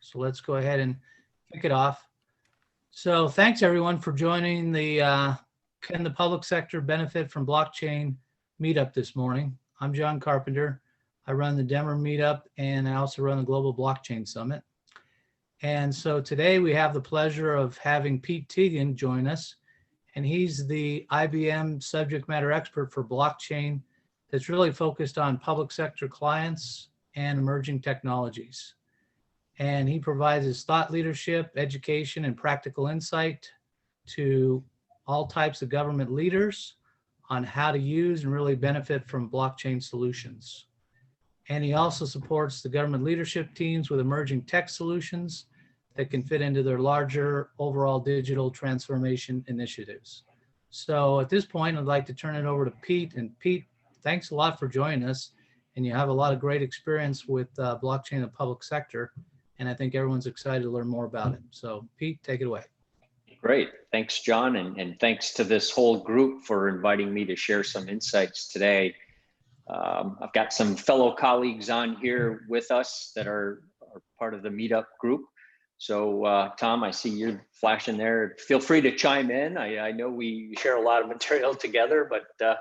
So let's go ahead and kick it off. So thanks everyone for joining the Can the Public Sector Benefit from Blockchain meetup this morning. I'm John Carpenter. I run the Denver meetup and I also run the Global Blockchain Summit. And so today we have the pleasure of having Pete Teagan join us. And he's the IBM subject matter expert for blockchain that's really focused on public sector clients and emerging technologies. And he provides his thought leadership, education, and practical insight to all types of government leaders on how to use and really benefit from blockchain solutions. And he also supports the government leadership teams with emerging tech solutions that can fit into their larger overall digital transformation initiatives. So at this point, I'd like to turn it over to Pete. And Pete, thanks a lot for joining us. And you have a lot of great experience with blockchain in the public sector. And I think everyone's excited to learn more about it. So Pete, take it away. Great. Thanks, John. And thanks to this whole group for inviting me to share some insights today. I've got some fellow colleagues on here with us that are part of the meetup group. So Tom, I see you flashing there. Feel free to chime in. I know we share a lot of material together, but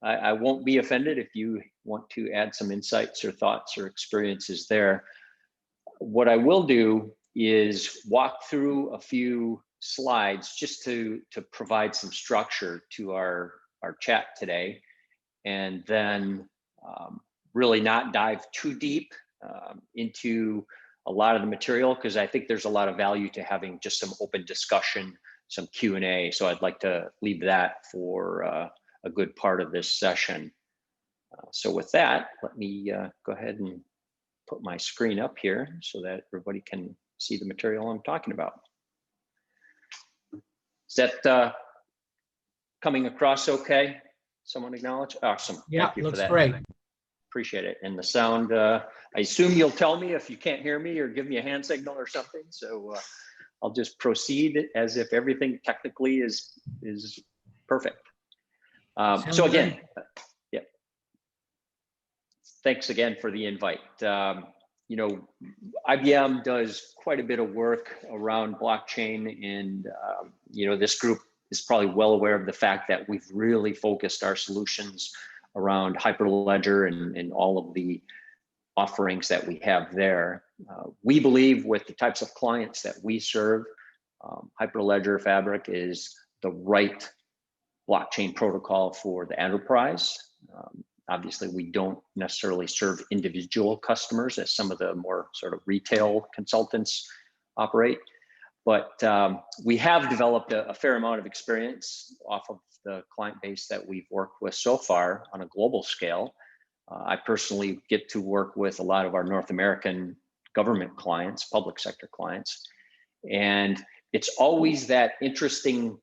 I won't be offended if you want to add some insights or thoughts or experiences there. What I will do is walk through a few slides just to provide some structure to our chat today, and then really not dive too deep into a lot of the material, because I think there's a lot of value to having just some open discussion, some Q&A. So I'd like to leave that for a good part of this session. So with that, let me go ahead and put my screen up here so that everybody can see the material I'm talking about. Is that coming across okay? Someone acknowledge? Awesome. Yeah, thank you looks for that. Great. Appreciate it. And the sound, I assume you'll tell me if you can't hear me or give me a hand signal or something. So I'll just proceed as if everything technically is perfect. So again, yeah. Thanks again for the invite. You know, IBM does quite a bit of work around blockchain, and you know, this group is probably well aware of the fact that we've really focused our solutions around Hyperledger and all of the offerings that we have there. We believe with the types of clients that we serve, Hyperledger Fabric is the right blockchain protocol for the enterprise. Obviously, we don't necessarily serve individual customers as some of the more sort of retail consultants operate, but we have developed a fair amount of experience off of the client base that we've worked with so far on a global scale. I personally get to work with a lot of our North American government clients, public sector clients, and it's always that interesting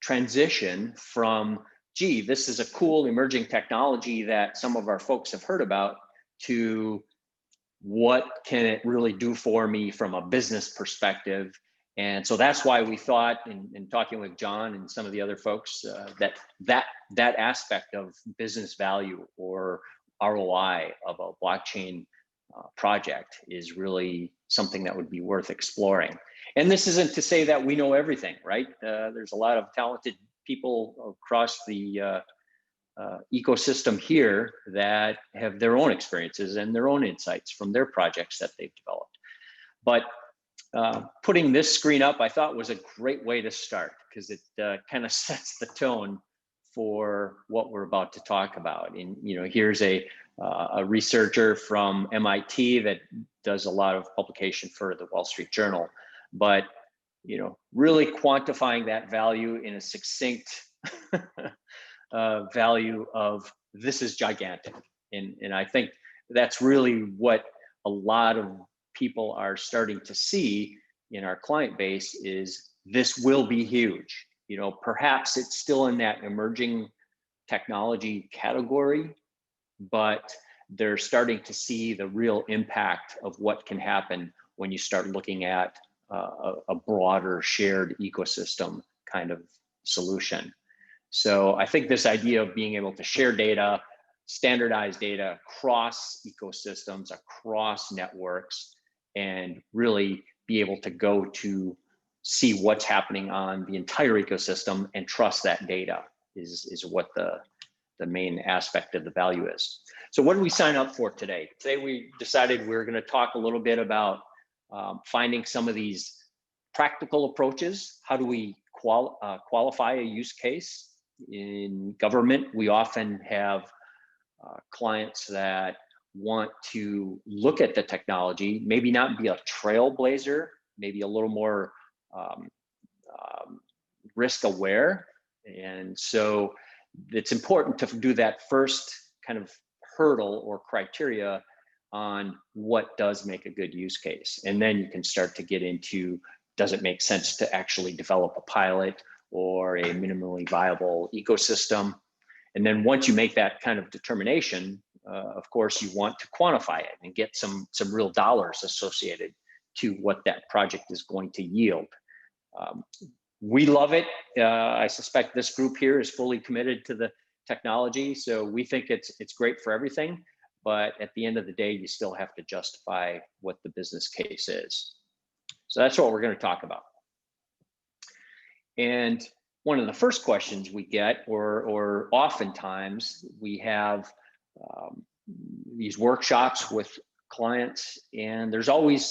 transition from, gee, this is a cool emerging technology that some of our folks have heard about, to what can it really do for me from a business perspective. And so that's why we thought, in talking with John and some of the other folks, that aspect of business value or ROI of a blockchain project is really something that would be worth exploring. And this isn't to say that we know everything, right? There's a lot of talented people across the ecosystem here that have their own experiences and their own insights from their projects that they've developed. But putting this screen up, I thought, was a great way to start, because it kind of sets the tone for what we're about to talk about. And you know, here's a researcher from MIT that does a lot of publication for the Wall Street Journal, but you know, really quantifying that value in a succinct value of, this is gigantic. And I think that's really what a lot of people are starting to see in our client base, is this will be huge. You know, perhaps it's still in that emerging technology category, but they're starting to see the real impact of what can happen when you start looking at a broader shared ecosystem kind of solution. So I think this idea of being able to share data, standardize data across ecosystems, across networks, and really be able to go to see what's happening on the entire ecosystem and trust that data is what the main aspect of the value is. So what did we sign up for today? Today we decided we were going to talk a little bit about finding some of these practical approaches. How do we qualify a use case? In government, we often have clients that want to look at the technology, maybe not be a trailblazer, maybe a little more risk aware. And so it's important to do that first kind of hurdle or criteria on what does make a good use case. And then you can start to get into, does it make sense to actually develop a pilot or a minimally viable ecosystem? And then once you make that kind of determination, of course, you want to quantify it and get some real dollars associated to what that project is going to yield. We love it. I suspect this group here is fully committed to the technology, so we think it's great for everything. But at the end of the day, you still have to justify what the business case is. So that's what we're going to talk about. And one of the first questions we get, or oftentimes we have these workshops with clients, and there's always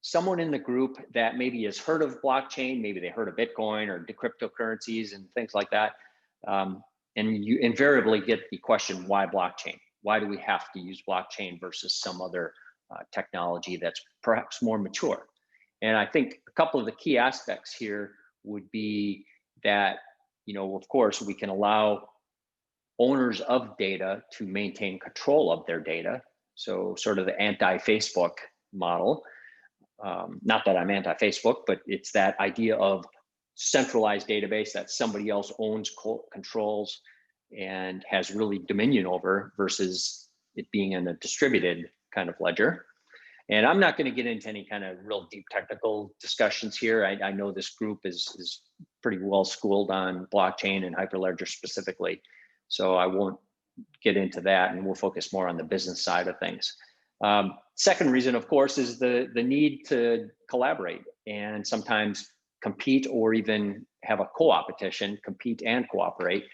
someone in the group that maybe has heard of blockchain, maybe they heard of Bitcoin or cryptocurrencies and things like that. And you invariably get the question, why blockchain? Why do we have to use blockchain versus some other technology that's perhaps more mature? And I think a couple of the key aspects here would be that, of course, we can allow owners of data to maintain control of their data. So sort of the anti-Facebook model. Not that I'm anti-Facebook, but it's that idea of centralized database that somebody else owns, controls, and has really dominion over versus it being in a distributed kind of ledger. And I'm not going to get into any kind of real deep technical discussions here. I know this group is pretty well schooled on blockchain and Hyperledger specifically, so I won't get into that, and we'll focus more on the business side of things. Second reason, of course, is the need to collaborate and sometimes compete, or even have a co-opetition, compete and cooperate,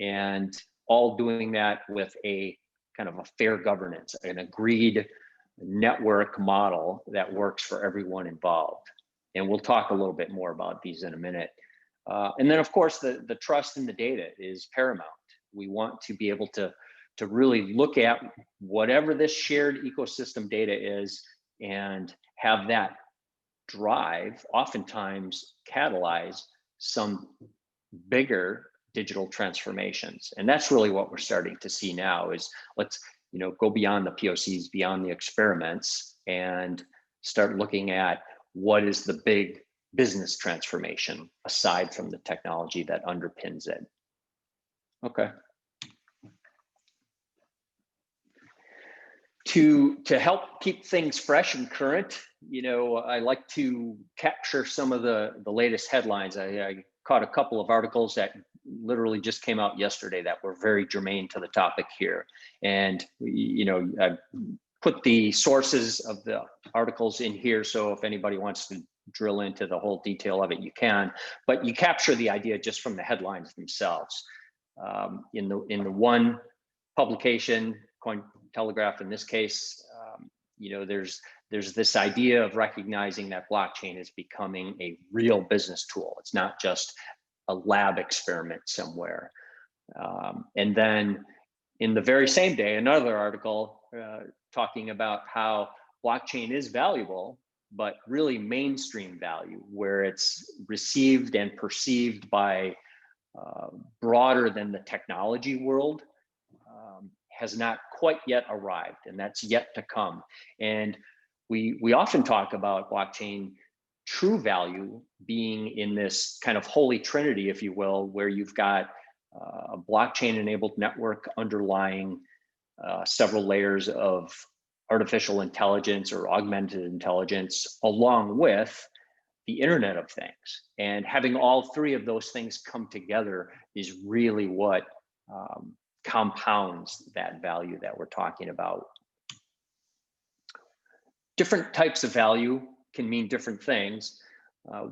and all doing that with a kind of a fair governance, an agreed network model that works for everyone involved. And we'll talk a little bit more about these in a minute. And then, of course, the trust in the data is paramount. We want to be able to really look at whatever this shared ecosystem data is and have that drive, oftentimes catalyze some bigger digital transformations. And that's really what we're starting to see now is let's go beyond the POCs, beyond the experiments, and start looking at what is the big business transformation aside from the technology that underpins it. Okay. To help keep things fresh and current, I like to capture some of the latest headlines. I caught a couple of articles that literally just came out yesterday that were very germane to the topic here. And, I put the sources of the articles in here, so if anybody wants to drill into the whole detail of it, you can, but you capture the idea just from the headlines themselves. In the one publication, Cointelegraph in this case, there's this idea of recognizing that blockchain is becoming a real business tool. It's not just a lab experiment somewhere. And then in the very same day, another article talking about how blockchain is valuable, but really mainstream value, where it's received and perceived by broader than the technology world, has not quite yet arrived, and that's yet to come. And we often talk about blockchain true value being in this kind of holy trinity, if you will, where you've got a blockchain-enabled network underlying several layers of artificial intelligence or augmented intelligence, along with the Internet of Things. And having all three of those things come together is really what compounds that value that we're talking about. different types of value can mean different things.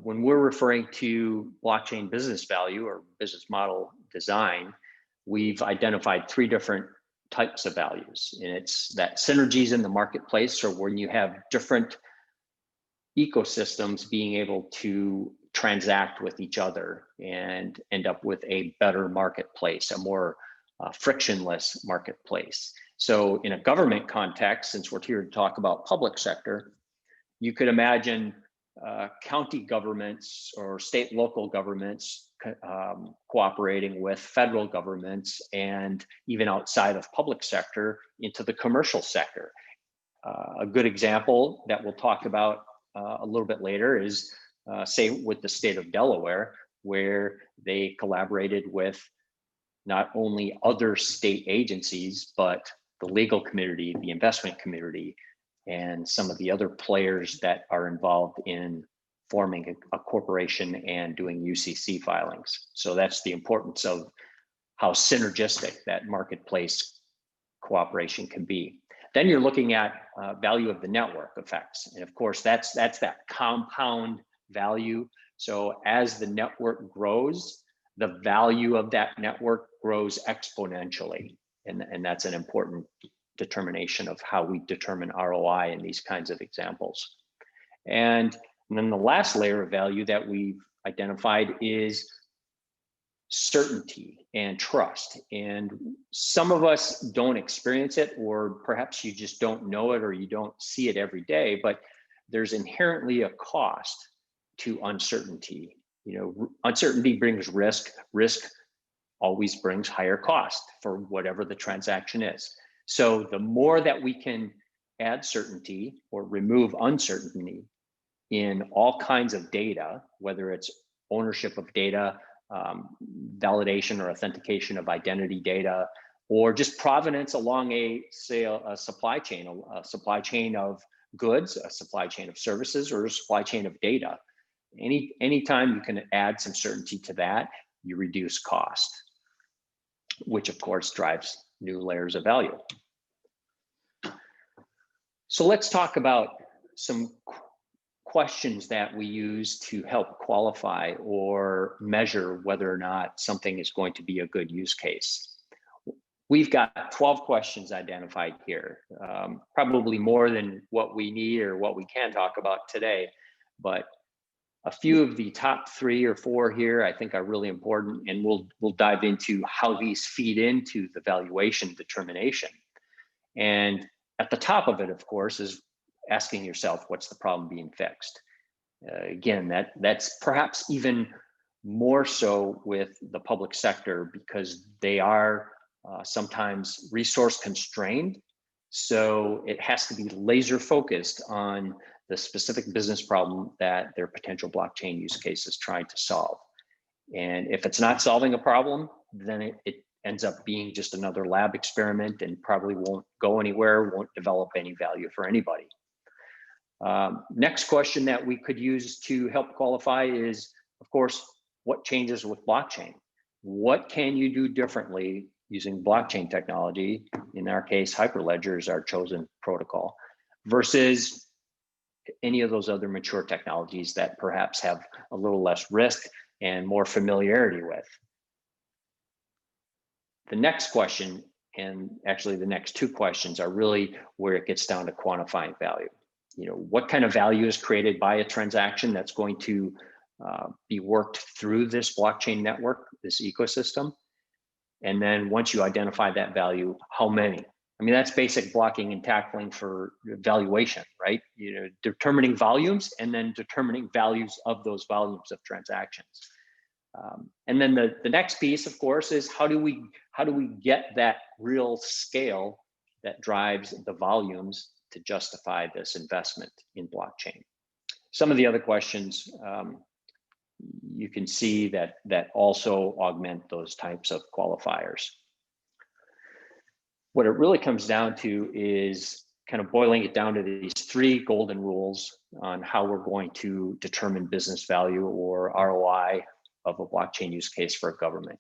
When we're referring to blockchain business value or business model design, we've identified 3 different types of values. And it's that synergies in the marketplace, or when you have different ecosystems being able to transact with each other and end up with a better marketplace, a more frictionless marketplace. So in a government context, since we're here to talk about public sector, you could imagine county governments or state local governments cooperating with federal governments, and even outside of public sector into the commercial sector. A good example that we'll talk about a little bit later is say with the state of Delaware, where they collaborated with not only other state agencies, but the legal community, the investment community, and some of the other players that are involved in forming a corporation and doing UCC filings. So that's the importance of how synergistic that marketplace cooperation can be. Then you're looking at value of the network effects. And of course, that's that compound value. So as the network grows, the value of that network grows exponentially. And that's an important determination of how we determine ROI in these kinds of examples. And then the last layer of value that we've identified is certainty and trust. And some of us don't experience it, or perhaps you just don't know it, or you don't see it every day, but there's inherently a cost to uncertainty. You know, uncertainty brings risk. Risk always brings higher cost for whatever the transaction is. So the more that we can add certainty or remove uncertainty in all kinds of data, whether it's ownership of data, validation or authentication of identity data, or just provenance along a supply chain of goods, a supply chain of services, or a supply chain of data. Anytime you can add some certainty to that, you reduce cost, which of course drives new layers of value. So let's talk about some questions that we use to help qualify or measure whether or not something is going to be a good use case. We've got 12 questions identified here, probably more than what we need or what we can talk about today, but a few of the top 3 or 4 here I think are really important, and we'll dive into how these feed into the valuation determination. And at the top of it, of course, is asking yourself, what's the problem being fixed? Again, that's perhaps even more so with the public sector, because they are sometimes resource constrained. So it has to be laser focused on the specific business problem that their potential blockchain use case is trying to solve. And if it's not solving a problem, then it ends up being just another lab experiment and probably won't go anywhere, won't develop any value for anybody. Next question that we could use to help qualify is, of course, what changes with blockchain? What can you do differently using blockchain technology? In our case, Hyperledger is our chosen protocol, versus any of those other mature technologies that perhaps have a little less risk and more familiarity with. The next question, and actually the next 2 questions, are really where it gets down to quantifying value. You know, what kind of value is created by a transaction that's going to be worked through this blockchain network, this ecosystem? And then once you identify that value, how many? I mean, that's basic blocking and tackling for valuation, right? You know, determining volumes and then determining values of those volumes of transactions. And then the next piece, of course, is how do we get that real scale that drives the volumes to justify this investment in blockchain? Some of the other questions you can see that also augment those types of qualifiers. What it really comes down to is kind of boiling it down to these 3 golden rules on how we're going to determine business value or ROI of a blockchain use case for a government.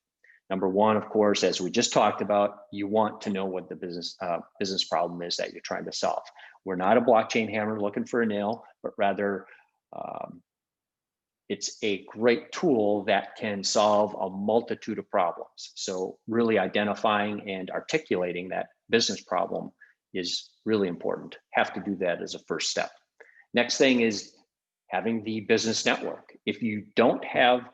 Number one, of course, as we just talked about, you want to know what the business problem is that you're trying to solve. We're not a blockchain hammer looking for a nail, but rather it's a great tool that can solve a multitude of problems. So really identifying and articulating that business problem is really important. Have to do that as a first step. Next thing is having the business network. If you don't have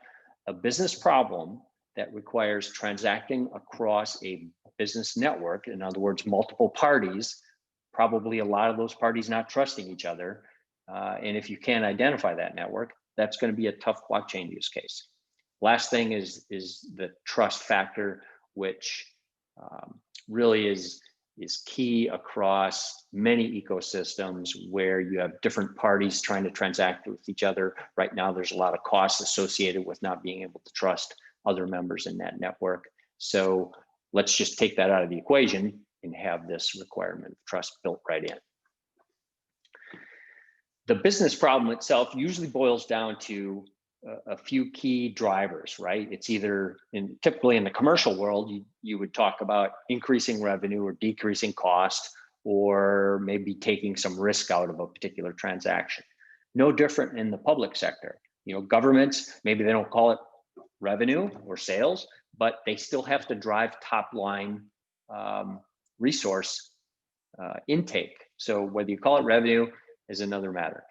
a business problem that requires transacting across a business network, in other words, multiple parties, probably a lot of those parties not trusting each other, and if you can't identify that network, that's going to be a tough blockchain use case. Last thing is the trust factor, which really is key across many ecosystems where you have different parties trying to transact with each other. Right now, there's a lot of costs associated with not being able to trust other members in that network. So let's just take that out of the equation and have this requirement of trust built right in. The business problem itself usually boils down to a few key drivers, right? It's either, typically in the commercial world, you would talk about increasing revenue or decreasing cost, or maybe taking some risk out of a particular transaction. No different in the public sector. You know, governments, maybe they don't call it revenue or sales, but they still have to drive top line resource intake. So whether you call it revenue is another matter.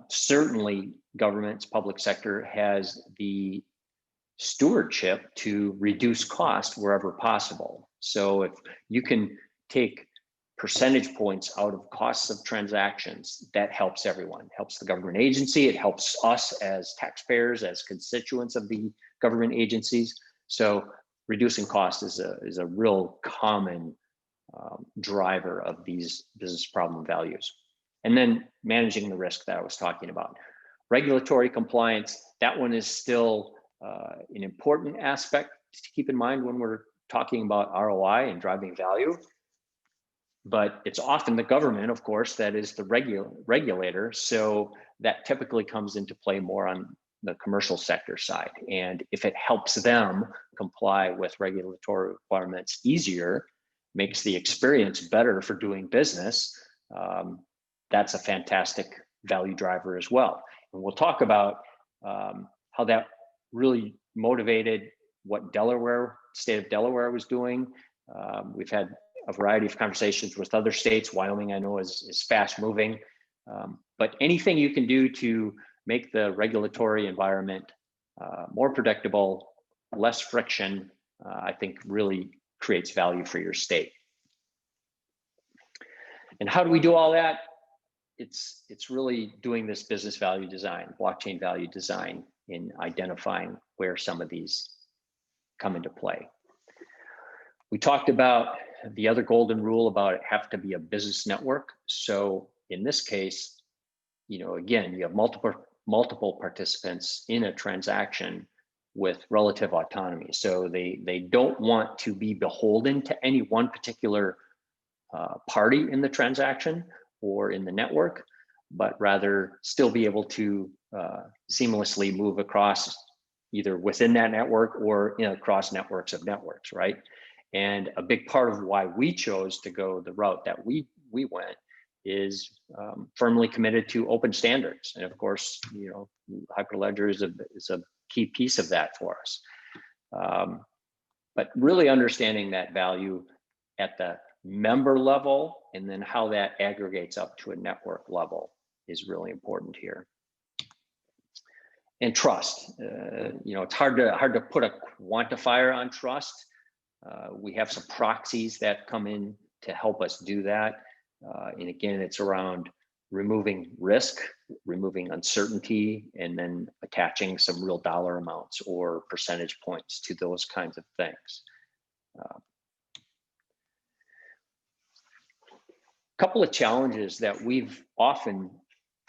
Certainly government's public sector has the stewardship to reduce cost wherever possible. So if you can take percentage points out of costs of transactions, that helps everyone. It helps the government agency, it helps us as taxpayers, as constituents of the government agencies. So reducing cost is a real common driver of these business problem values. And then managing the risk that I was talking about. Regulatory compliance, that one is still an important aspect to keep in mind when we're talking about ROI and driving value. But it's often the government, of course, that is the regulator. So that typically comes into play more on the commercial sector side. And if it helps them comply with regulatory requirements easier, makes the experience better for doing business, that's a fantastic value driver as well. And we'll talk about how that really motivated what state of Delaware was doing. We've had a variety of conversations with other states. Wyoming, I know, is fast moving. But anything you can do to make the regulatory environment more predictable, less friction, I think really creates value for your state. And how do we do all that? It's really doing this business value design, blockchain value design, in identifying where some of these come into play. We talked about the other golden rule about it have to be a business network. So in this case, you know, again, you have multiple participants in a transaction with relative autonomy. So they don't want to be beholden to any one particular party in the transaction or in the network, but rather still be able to seamlessly move across either within that network or across networks of networks, right? And a big part of why we chose to go the route that we went is firmly committed to open standards. And of course, you know, Hyperledger is a key piece of that for us. But really understanding that value at the member level and then how that aggregates up to a network level is really important here. And trust, you know, it's hard to put a quantifier on trust. We have some proxies that come in to help us do that. And again, it's around removing risk, removing uncertainty, and then attaching some real dollar amounts or percentage points to those kinds of things. Couple of challenges that we've often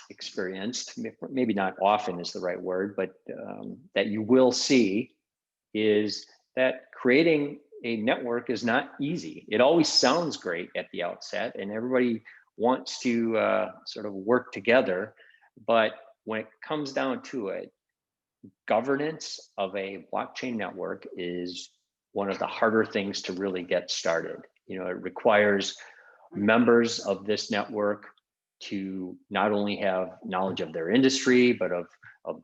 experienced, maybe not often is the right word, but that you will see, is that creating a network is not easy. It always sounds great at the outset and everybody wants to sort of work together, but when it comes down to it, governance of a blockchain network is one of the harder things to really get started. You know, it requires members of this network to not only have knowledge of their industry, but of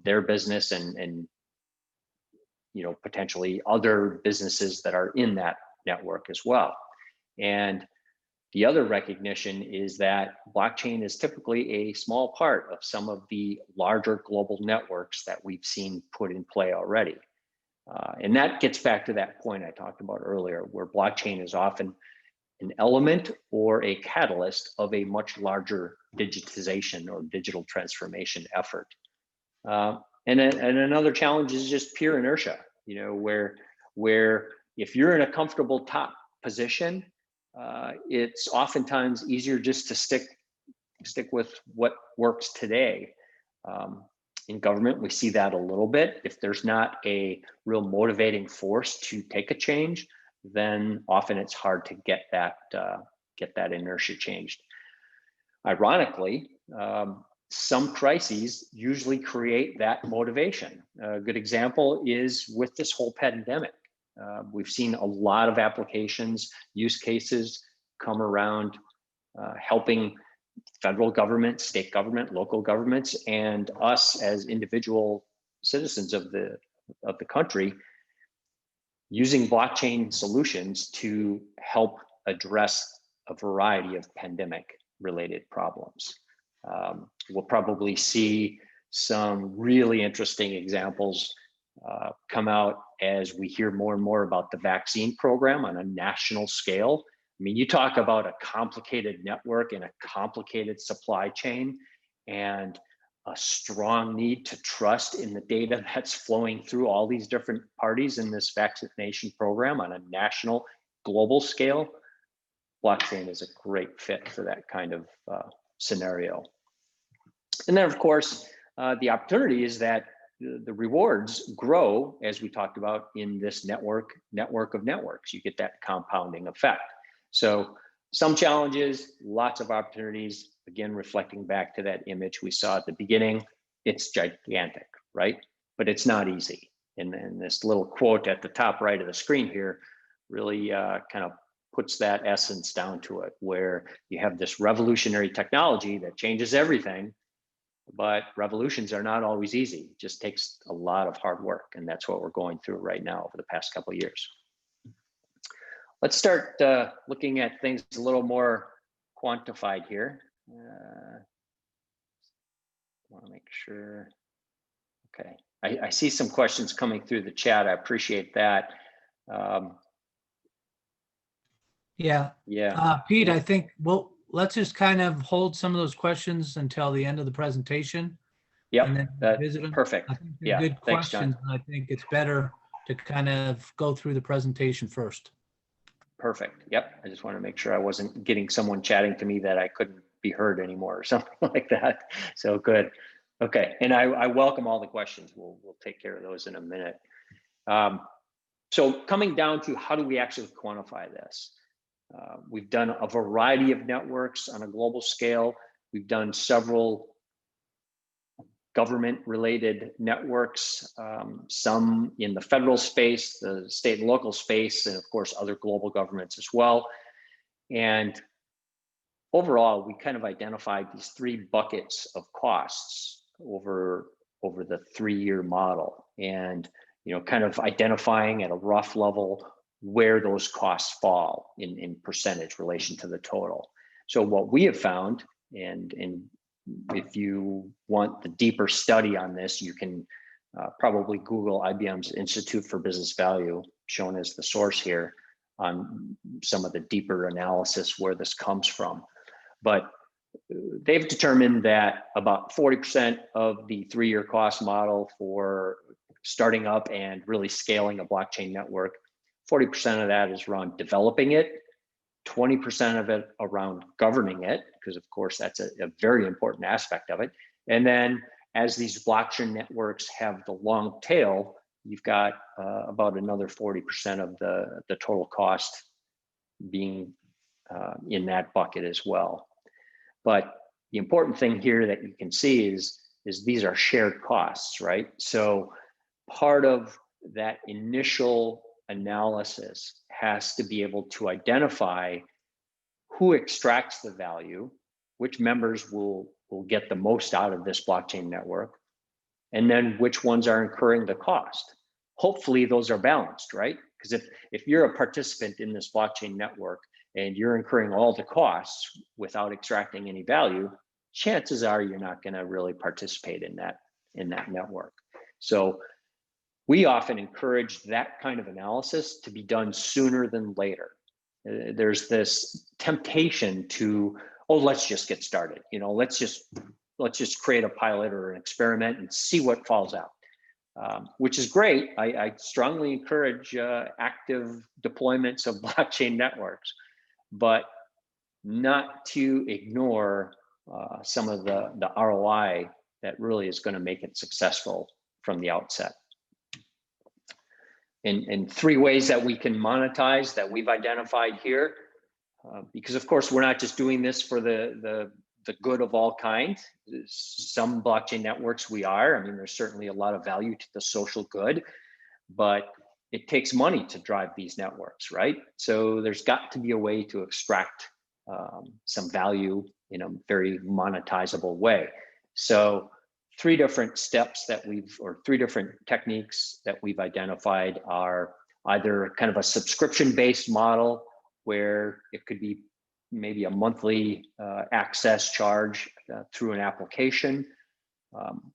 their business and you know, potentially other businesses that are in that network as well. And the other recognition is that blockchain is typically a small part of some of the larger global networks that we've seen put in play already. And that gets back to that point I talked about earlier, where blockchain is often an element or a catalyst of a much larger digitization or digital transformation effort. And another challenge is just pure inertia, you know, where if you're in a comfortable top position, it's oftentimes easier just to stick with what works today. In government, we see that a little bit. If there's not a real motivating force to take a change, then often it's hard to get that inertia changed. Ironically, some crises usually create that motivation. A good example is with this whole pandemic. We've seen a lot of applications, use cases come around helping federal government, state government, local governments, and us as individual citizens of the country using blockchain solutions to help address a variety of pandemic related problems. We'll probably see some really interesting examples come out as we hear more and more about the vaccine program on a national scale. I mean, you talk about a complicated network and a complicated supply chain and a strong need to trust in the data that's flowing through all these different parties in this vaccination program on a national, global scale. Blockchain is a great fit for that kind of scenario. And then, of course, the opportunity is that the rewards grow, as we talked about, in this network of networks. You get that compounding effect. So some challenges, lots of opportunities, again, reflecting back to that image we saw at the beginning. It's gigantic, right? But it's not easy. And then this little quote at the top right of the screen here really kind of puts that essence down to it, where you have this revolutionary technology that changes everything, but revolutions are not always easy. It just takes a lot of hard work, and that's what we're going through right now over the past couple of years. Let's start looking at things a little more quantified here. Want to make sure. Okay, I see some questions coming through the chat. I appreciate that. Yeah. Pete, yeah. I think, well, let's just kind of hold some of those questions until the end of the presentation. Yep, and then visit them. Perfect. I think they're good Thanks, questions. John. And I think it's better to kind of go through the presentation first. Perfect. Yep. I just want to make sure I wasn't getting someone chatting to me that I couldn't be heard anymore or something like that. So good. Okay. And I welcome all the questions. We'll take care of those in a minute. So coming down to how do we actually quantify this? We've done a variety of networks on a global scale. We've done several government-related networks, some in the federal space, the state and local space, and of course, other global governments as well. And overall, we kind of identified these three buckets of costs over the 3-year model, and kind of identifying at a rough level where those costs fall in percentage relation to the total. So what we have found, and if you want the deeper study on this, you can probably Google IBM's Institute for Business Value, shown as the source here, on some of the deeper analysis where this comes from. But they've determined that about 40% of the 3-year cost model for starting up and really scaling a blockchain network, 40% of that is around developing it, 20% of it around governing it, because of course that's a very important aspect of it. And then as these blockchain networks have the long tail, you've got about another 40% of the total cost being in that bucket as well. But the important thing here that you can see is these are shared costs, right? So part of that initial analysis has to be able to identify who extracts the value, which members will get the most out of this blockchain network, and then which ones are incurring the cost. Hopefully those are balanced, right? Because if you're a participant in this blockchain network and you're incurring all the costs without extracting any value, chances are you're not going to really participate in that network. So we often encourage that kind of analysis to be done sooner than later. There's this temptation to, oh, let's just get started. You know, let's just create a pilot or an experiment and see what falls out, which is great. I strongly encourage active deployments of blockchain networks, but not to ignore some of the ROI that really is going to make it successful from the outset. And 3 ways that we can monetize that we've identified here, because of course we're not just doing this for the good of all kinds. Some blockchain networks we are. I mean, there's certainly a lot of value to the social good, but it takes money to drive these networks, right? So there's got to be a way to extract some value in a very monetizable way. So 3 different steps that or 3 different techniques that we've identified are either kind of a subscription-based model where it could be maybe a monthly access charge through an application.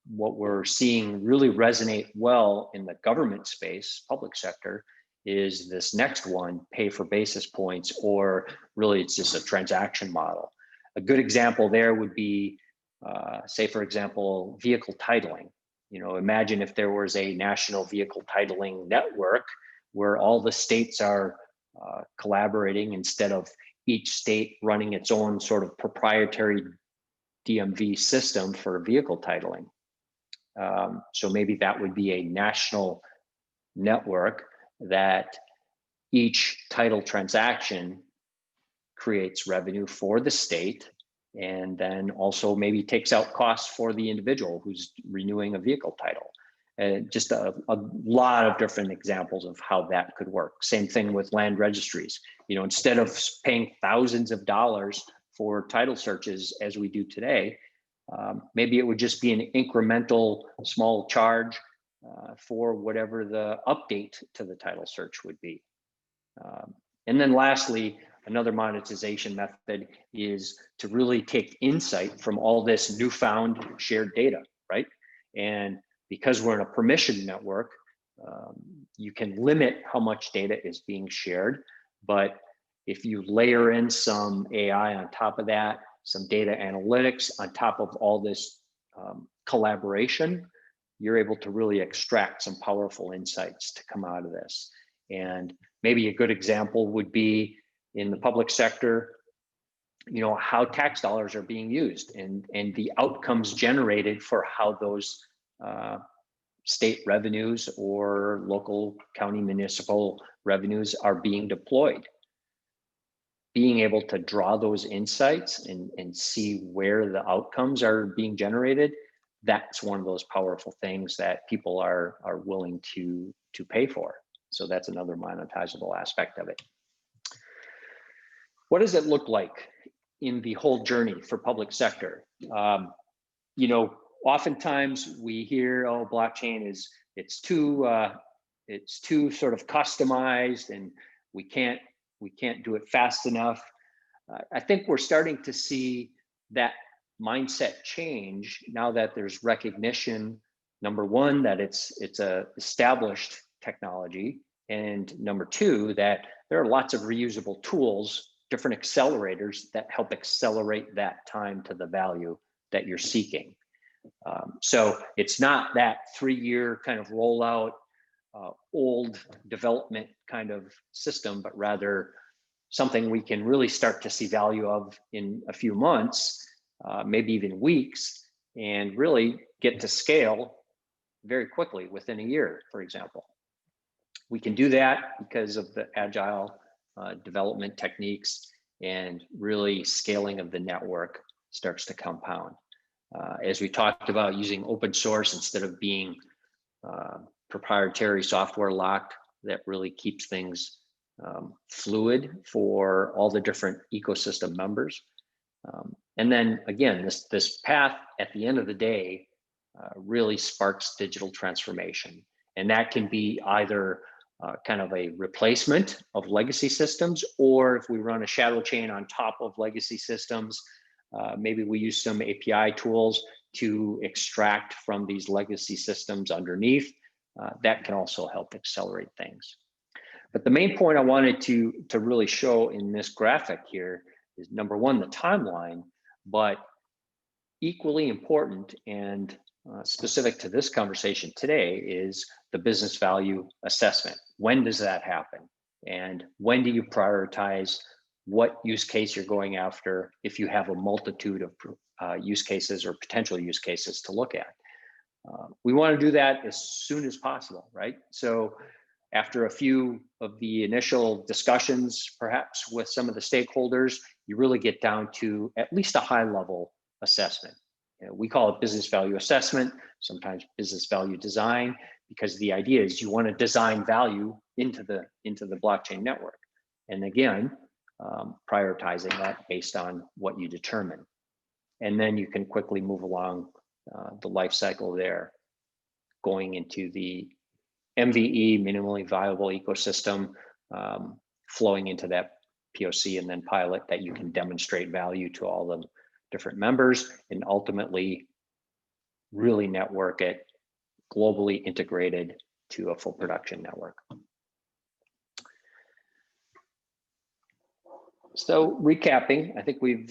What we're seeing really resonate well in the government space, public sector, is this next one, pay for basis points, or really it's just a transaction model. A good example there would be, say, for example, vehicle titling. You know, imagine if there was a national vehicle titling network where all the states are collaborating instead of each state running its own sort of proprietary DMV system for vehicle titling. So maybe that would be a national network that each title transaction creates revenue for the state, and then also maybe takes out costs for the individual who's renewing a vehicle title. And just a lot of different examples of how that could work. Same thing with land registries. You know, instead of paying thousands of dollars for title searches as we do today, maybe it would just be an incremental small charge for whatever the update to the title search would be. And then lastly, another monetization method is to really take insight from all this newfound shared data, right? And because we're in a permission network, you can limit how much data is being shared. But if you layer in some AI on top of that, some data analytics on top of all this collaboration, you're able to really extract some powerful insights to come out of this. And maybe a good example would be in the public sector, you know, how tax dollars are being used and the outcomes generated for how those state revenues or local, county, municipal revenues are being deployed. Being able to draw those insights and see where the outcomes are being generated, that's one of those powerful things that people are willing to pay for. So that's another monetizable aspect of it. What does it look like in the whole journey for public sector? You know, oftentimes we hear, oh, blockchain it's too sort of customized and we can't do it fast enough. I think we're starting to see that mindset change now that there's recognition, number one, that it's a established technology, and number two, that there are lots of reusable tools, different accelerators that help accelerate that time to the value that you're seeking. So it's not that 3-year kind of rollout, old development kind of system, but rather something we can really start to see value of in a few months, maybe even weeks, and really get to scale very quickly within a year, for example. We can do that because of the agile development techniques, and really scaling of the network starts to compound. As we talked about, using open source instead of being proprietary software locked, that really keeps things fluid for all the different ecosystem members. And then again, this path at the end of the day really sparks digital transformation. And that can be either kind of a replacement of legacy systems, or if we run a shadow chain on top of legacy systems, maybe we use some API tools to extract from these legacy systems underneath. That can also help accelerate things. But the main point I wanted to really show in this graphic here is, number one, the timeline, but equally important and specific to this conversation today is the business value assessment. When does that happen? And when do you prioritize what use case you're going after if you have a multitude of use cases or potential use cases to look at? We want to do that as soon as possible, right? So after a few of the initial discussions, perhaps with some of the stakeholders, you really get down to at least a high level assessment. We call it business value assessment, sometimes business value design, because the idea is you want to design value into the blockchain network. And again, prioritizing that based on what you determine. And then you can quickly move along the life cycle there, going into the MVE, minimally viable ecosystem, flowing into that POC and then pilot that you can demonstrate value to all the different members, and ultimately really network it globally integrated to a full production network. So recapping, I think we've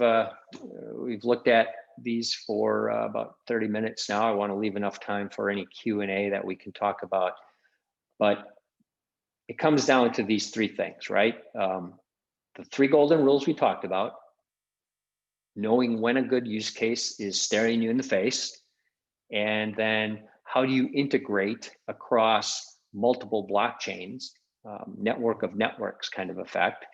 looked at these for about 30 minutes now. I want to leave enough time for any Q&A that we can talk about, but it comes down to these three things, right? The three golden rules we talked about: knowing when a good use case is staring you in the face, and then how do you integrate across multiple blockchains, network of networks kind of effect,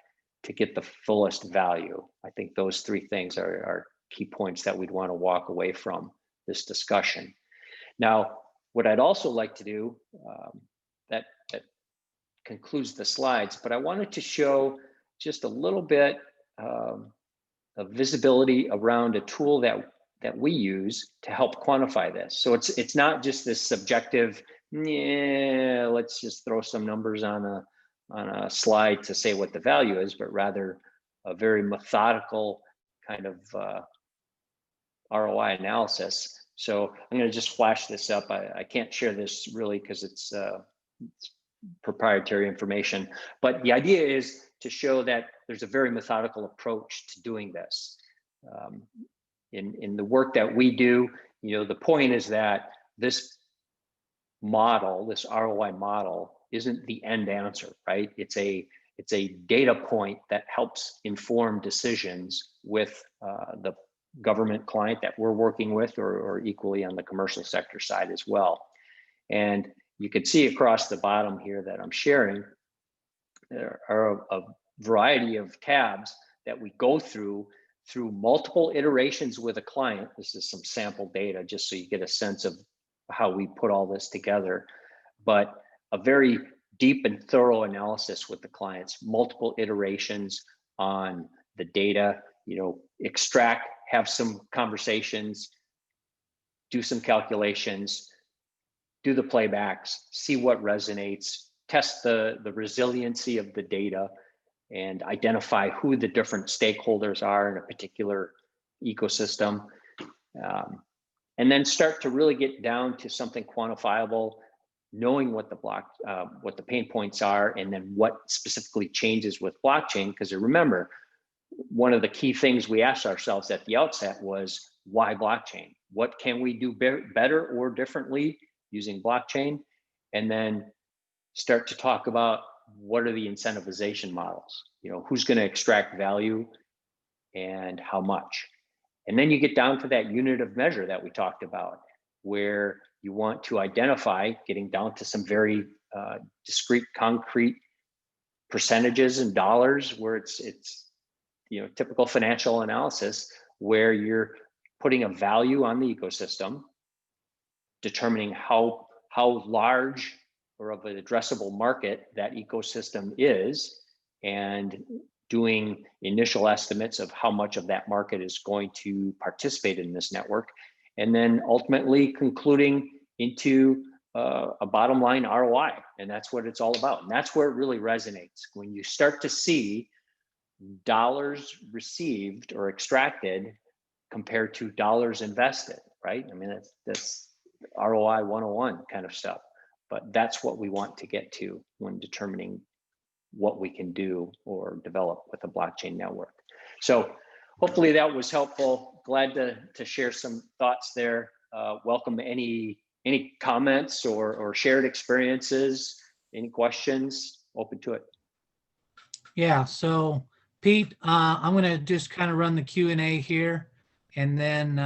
to get the fullest value. I think those three things are key points that we'd want to walk away from this discussion. Now, what I'd also like to do, that concludes the slides, but I wanted to show just a little bit of visibility around a tool that we use to help quantify this. So it's not just this subjective, yeah, let's just throw some numbers on a slide to say what the value is, but rather a very methodical kind of ROI analysis. So I'm going to just flash this up. I can't share this really because it's proprietary information, but the idea is to show that there's a very methodical approach to doing this. In the work that we do, the point is that this model, this ROI model, isn't the end answer, right? It's a data point that helps inform decisions with the government client that we're working with, or equally on the commercial sector side as well. And you can see across the bottom here that I'm sharing, there are a variety of tabs that we go through multiple iterations with a client. This is some sample data just so you get a sense of how we put all this together, but a very deep and thorough analysis with the clients, multiple iterations on the data, extract, have some conversations, do some calculations, do the playbacks, see what resonates, test the resiliency of the data, and identify who the different stakeholders are in a particular ecosystem. And then start to really get down to something quantifiable, knowing what the pain points are, and then what specifically changes with blockchain. Because remember, one of the key things we asked ourselves at the outset was, why blockchain? What can we do better or differently using blockchain? And then start to talk about what are the incentivization models? Who's going to extract value and how much? And then you get down to that unit of measure that we talked about, where you want to identify, getting down to some very discrete, concrete percentages and dollars, where it's typical financial analysis, where you're putting a value on the ecosystem, determining how large or of an addressable market that ecosystem is, and doing initial estimates of how much of that market is going to participate in this network, and then ultimately concluding into a bottom line ROI. And that's what it's all about. And that's where it really resonates. When you start to see dollars received or extracted compared to dollars invested, right? I mean, that's ROI 101 kind of stuff. But that's what we want to get to when determining what we can do or develop with a blockchain network. So hopefully that was helpful. Glad to share some thoughts there. Welcome any comments or shared experiences, any questions, open to it. Yeah, so Pete, I'm going to just kind of run the Q&A here, and then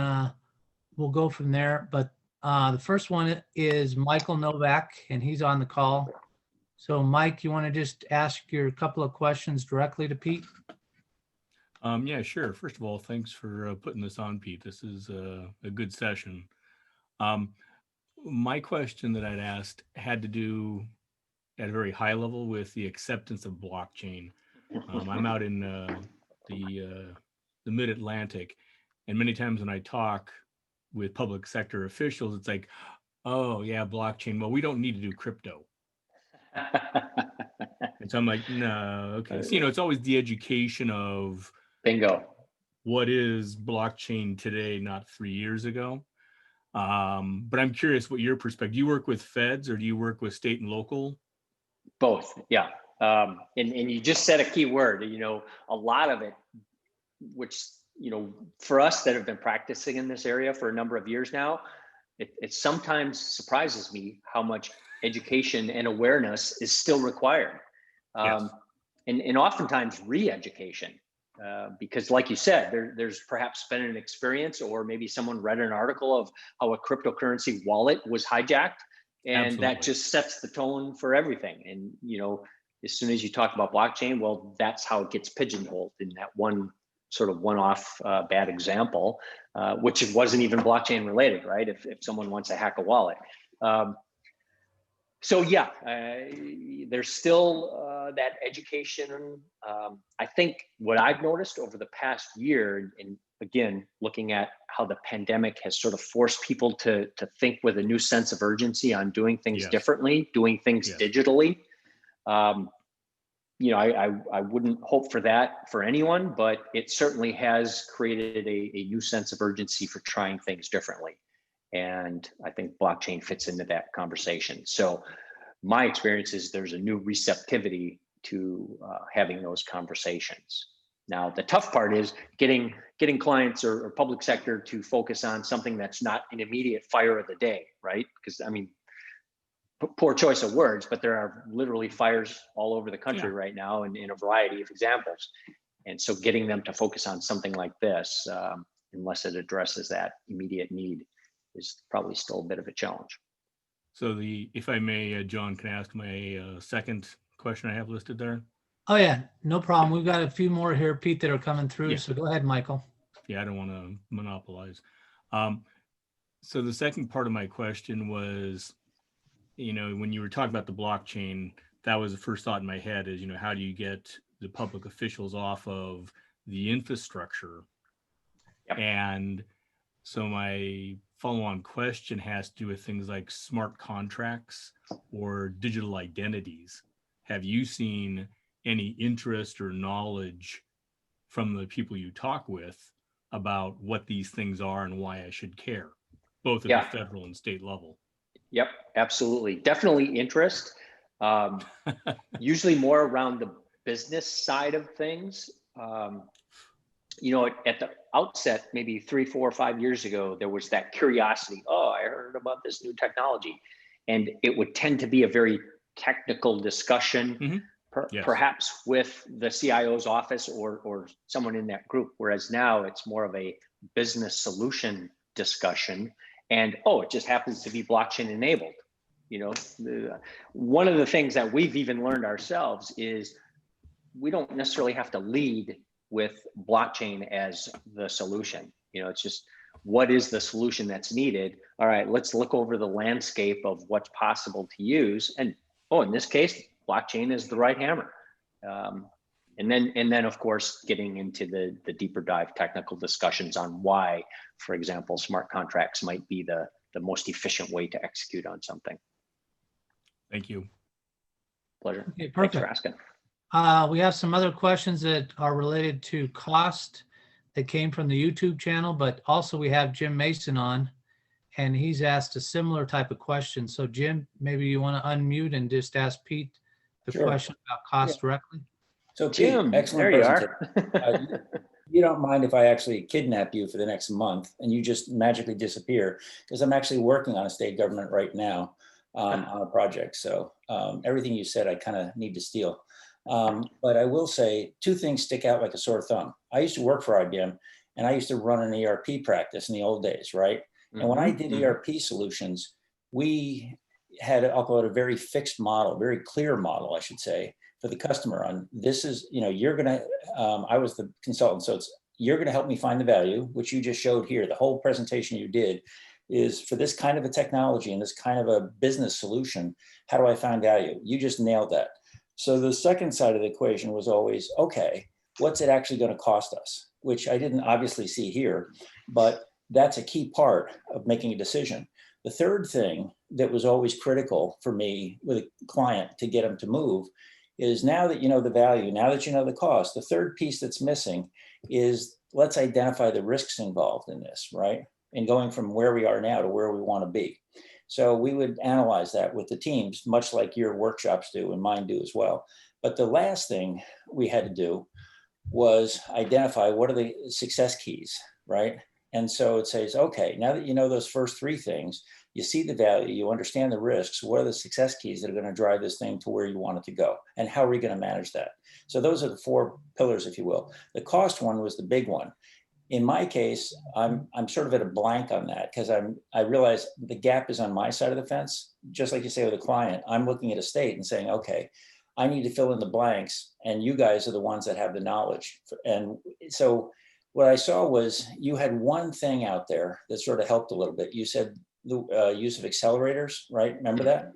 we'll go from there. But the first one is Michael Novak, and he's on the call. So Mike, you want to just ask your couple of questions directly to Pete? Yeah, sure. First of all, thanks for putting this on, Pete. This is a good session. My question that I'd asked had to do at a very high level with the acceptance of blockchain. I'm out in the mid-Atlantic, and many times when I talk with public sector officials, it's like, oh yeah, blockchain. Well, we don't need to do crypto. And so I'm like, no, okay. So, it's always the education of bingo. What is blockchain today, not 3 years ago? But I'm curious what your perspective. Do you work with feds or do you work with state and local? Both, yeah. And you just said a key word, a lot of it, which, for us that have been practicing in this area for a number of years now, it sometimes surprises me how much education and awareness is still required. Yes. And oftentimes re-education, because like you said, there's perhaps been an experience, or maybe someone read an article of how a cryptocurrency wallet was hijacked, and Absolutely. that just sets the tone for everything. And, as soon as you talk about blockchain, well, that's how it gets pigeonholed in that one sort of one-off bad example, which wasn't even blockchain related, right? If someone wants to hack a wallet. So yeah, there's still that education. I think what I've noticed over the past year, and again, looking at how the pandemic has sort of forced people to think with a new sense of urgency on doing things Yes. differently, doing things Yes. digitally. I wouldn't hope for that for anyone, but it certainly has created a new sense of urgency for trying things differently. And I think blockchain fits into that conversation. So my experience is there's a new receptivity to having those conversations. Now, the tough part is getting clients or public sector to focus on something that's not an immediate fire of the day, right? Because I mean, poor choice of words, but there are literally fires all over the country right now, and in a variety of examples. And so getting them to focus on something like this, unless it addresses that immediate need, is probably still a bit of a challenge. So if I may, John, can I ask my second question I have listed there? Oh yeah, no problem. We've got a few more here, Pete, that are coming through. Yeah. So go ahead, Michael. Yeah, I don't want to monopolize. So the second part of my question was, when you were talking about the blockchain, that was the first thought in my head is, how do you get the public officials off of the infrastructure? Yep. And so my follow-on question has to do with things like smart contracts or digital identities. Have you seen any interest or knowledge from the people you talk with about what these things are and why I should care, both at the federal and state level? Yep, absolutely. Definitely interest. Usually more around the business side of things. At the outset, maybe 3, 4, 5 years ago, there was that curiosity. Oh, I heard about this new technology. And it would tend to be a very technical discussion, Yes. perhaps with the CIO's office or someone in that group. Whereas now it's more of a business solution discussion. And, it just happens to be blockchain enabled. One of the things that we've even learned ourselves is we don't necessarily have to lead with blockchain as the solution. It's just, what is the solution that's needed? All right, let's look over the landscape of what's possible to use. And Oh, in this case, blockchain is the right hammer. And then of course, getting into the deeper dive technical discussions on why, for example, smart contracts might be the most efficient way to execute on something. Thank you. Pleasure. Okay, Thanks for perfect. asking. We have some other questions that are related to cost that came from the YouTube channel, but also we have Jim Mason on, and he's asked a similar type of question. So Jim, maybe you want to unmute and just ask Pete the Sure. question about cost directly. So Pete, Jim, excellent there you presentation. are. You don't mind if I actually kidnap you for the next month and you just magically disappear, because I'm actually working on a state government right now on a project. So everything you said, I kind of need to steal. But I will say two things stick out like a sore thumb. I used to work for IBM and I used to run an ERP practice in the old days, right? And when I did ERP solutions, we had, I'll call it a very fixed model, very clear model, I should say, for the customer on this is, you're going to, I was the consultant. So it's, you're going to help me find the value, which you just showed here. The whole presentation you did is for this kind of a technology and this kind of a business solution. How do I find value? You just nailed that. So the second side of the equation was always, okay, what's it actually going to cost us? Which I didn't obviously see here, but that's a key part of making a decision. The third thing that was always critical for me with a client to get them to move is, now that you know the value, now that you know the cost, the third piece that's missing is, let's identify the risks involved in this, right? And going from where we are now to where we want to be. So we would analyze that with the teams, much like your workshops do and mine do as well. But the last thing we had to do was identify what are the success keys, right? And so it says, okay, now that you know those first three things, you see the value, you understand the risks, what are the success keys that are going to drive this thing to where you want it to go? And how are we going to manage that? So those are the four pillars, if you will. The cost one was the big one. In my case, I'm sort of at a blank on that, because I realize the gap is on my side of the fence. Just like you say with a client, I'm looking at a state and saying, okay, I need to fill in the blanks, and you guys are the ones that have the knowledge. And so what I saw was you had one thing out there that sort of helped a little bit. You said the use of accelerators, right? Remember that?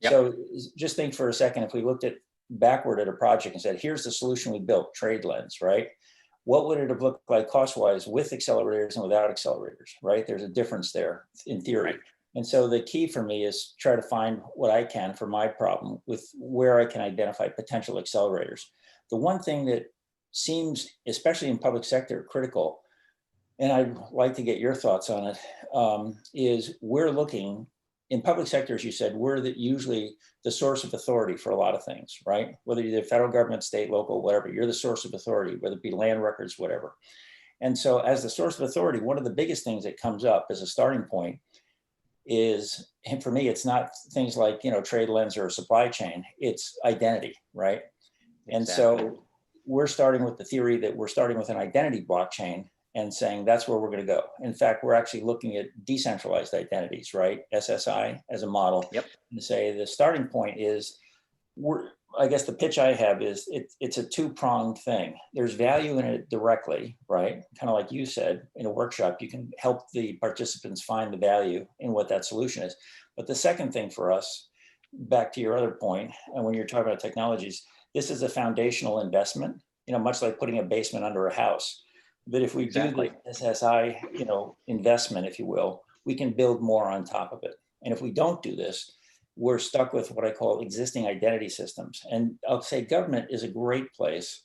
Yep. So just think for a second, if we looked at backward at a project and said, here's the solution we built, TradeLens, right? What would it have looked like cost-wise with accelerators and without accelerators, right? There's a difference there in theory. Right. And so the key for me is try to find what I can for my problem with where I can identify potential accelerators. The one thing that seems, especially in public sector, critical, and I'd like to get your thoughts on it, is we're looking, in public sector, as you said, we're usually the source of authority for a lot of things, right? Whether you're the federal government, state, local, whatever, you're the source of authority, whether it be land records, whatever. And so as the source of authority, one of the biggest things that comes up as a starting point is, and for me, it's not things like, TradeLens or supply chain, it's identity, right? Exactly. And so we're starting with the theory that we're starting with an identity blockchain and saying that's where we're going to go. In fact, we're actually looking at decentralized identities, right? SSI as a model. Yep. And say the starting point is, I guess the pitch I have is it's a two-pronged thing. There's value in it directly, right? Kind of like you said, in a workshop, you can help the participants find the value in what that solution is. But the second thing for us, back to your other point, and when you're talking about technologies, this is a foundational investment, much like putting a basement under a house. But if we do the SSI, investment, if you will, we can build more on top of it. And if we don't do this, we're stuck with what I call existing identity systems. And I'll say government is a great place